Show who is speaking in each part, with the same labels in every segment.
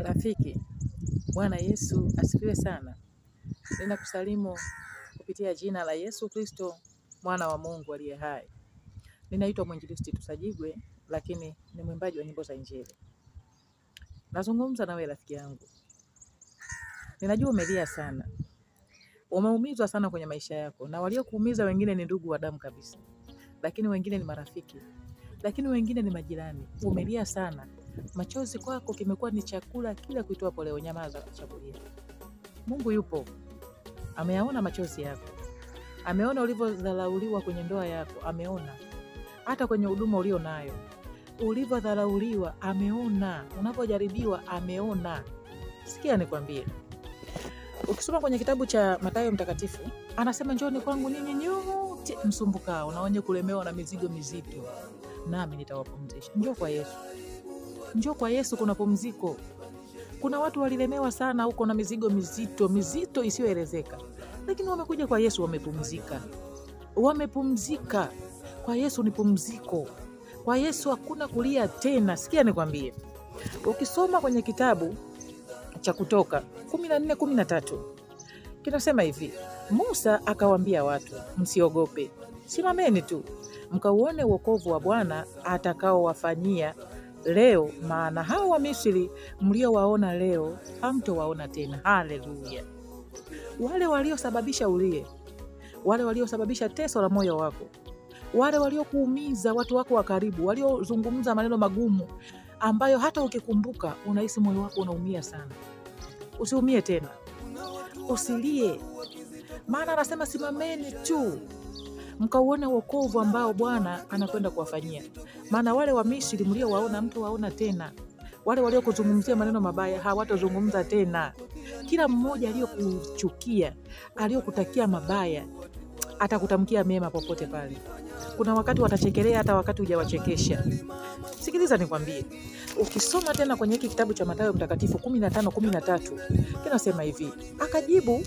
Speaker 1: Rafiki, Bwana Yesu asifiwe sana. Ninakusalimu kupitia jina la Yesu Kristo, mwana wa Mungu aliye hai. Ninaitwa Mwinjilisti Tusajigwe, lakini ni mwimbaji wa nyimbo za Injili. Nazungumza nawe rafiki yangu. Ninajua umelia sana. Umeumizwa sana kwenye maisha yako, na waliokuumiza wengine ni ndugu wa damu kabisa. Lakini wengine ni marafiki. Lakini wengine ni majirani. Umelia sana. Machozi kwako kimekuwa ni chakula kila kuitwapo leo. Nyamaza chakulia. Mungu yupo. Ameyaona machozi yako. Ameona ulivyodharauliwa kwenye ndoa yako. Ameona. Hata kwenye huduma ulio nayo. Ulivyodharauliwa, ameona. Unapojaribiwa, ameona. Sikia nikwambie. Ukisoma kwenye kitabu cha Mathayo mtakatifu, anasema njooni kwangu ninyi nyote msumbukao na wenye kulemewa na mizigo mizito, nami nitawapumzisha. Njoo kwa Yesu. Njoo kwa Yesu, kuna pumziko. Kuna watu walilemewa sana huko na mizigo mizito isiyoelezeka. Lakini wamekuja kwa Yesu, wamepumzika. Wamepumzika. Kwa Yesu ni pumziko. Kwa Yesu hakuna kulia tena. Sikia nikwambie. Ukisoma kwenye kitabu cha Kutoka 14:13 kinasema hivi: Musa akawaambia watu, msiogope. Simameni tu mkauone wokovu wa Bwana atakaowafanyia leo, maana hao wa Misri mliowaona leo hamtowaona tena. Haleluya. Wale waliosababisha ulie, wale waliosababisha teso la moyo wako, wale waliokuumiza, watu wako wa karibu, waliozungumza maneno magumu ambayo hata ukikumbuka unahisi moyo wako unaumia sana. Usiumie tena. Usilie. Maana anasema simameni tu mkauone wokovu ambao Bwana anakwenda kuwafanyia. Maana wale wa Misri mliowaona mtawaona tena. Wale waliokuzungumzia maneno mabaya hawatazungumza tena. Kila mmoja aliyokuchukia, aliyokutakia mabaya, atakutamkia mema popote pale. Kuna wakati watachekelea hata wakati hujawachekesha. Sikiliza nikwambie. Ukisoma tena kwenye hiki kitabu cha Mathayo mtakatifu 15:13 kinasema hivi: akajibu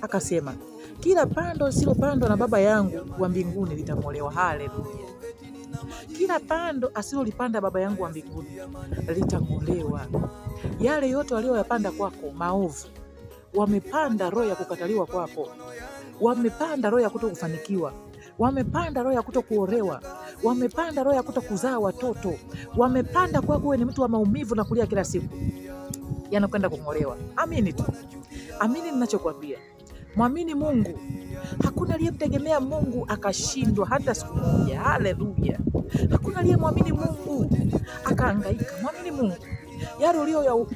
Speaker 1: akasema, kila pando lisilopandwa na Baba yangu wa mbinguni litang'olewa. Haleluya. Kila pando asilolipanda Baba yangu wa mbinguni litang'olewa. Yale yote walioyapanda kwako maovu, wamepanda roho ya kukataliwa kwako, wamepanda roho ya kutokufanikiwa, wamepanda roho ya kutokuolewa, wamepanda roho ya kutokuzaa watoto, wamepanda kwako wewe ni mtu wa maumivu na kulia kila siku, yanakwenda kung'olewa. Amini tu. Amini ninachokwambia. Mwamini Mungu. Hakuna aliyemtegemea Mungu akashindwa hata siku moja. Haleluya. Hakuna aliyemwamini Mungu akahangaika. Mwamini Mungu. Yale ulio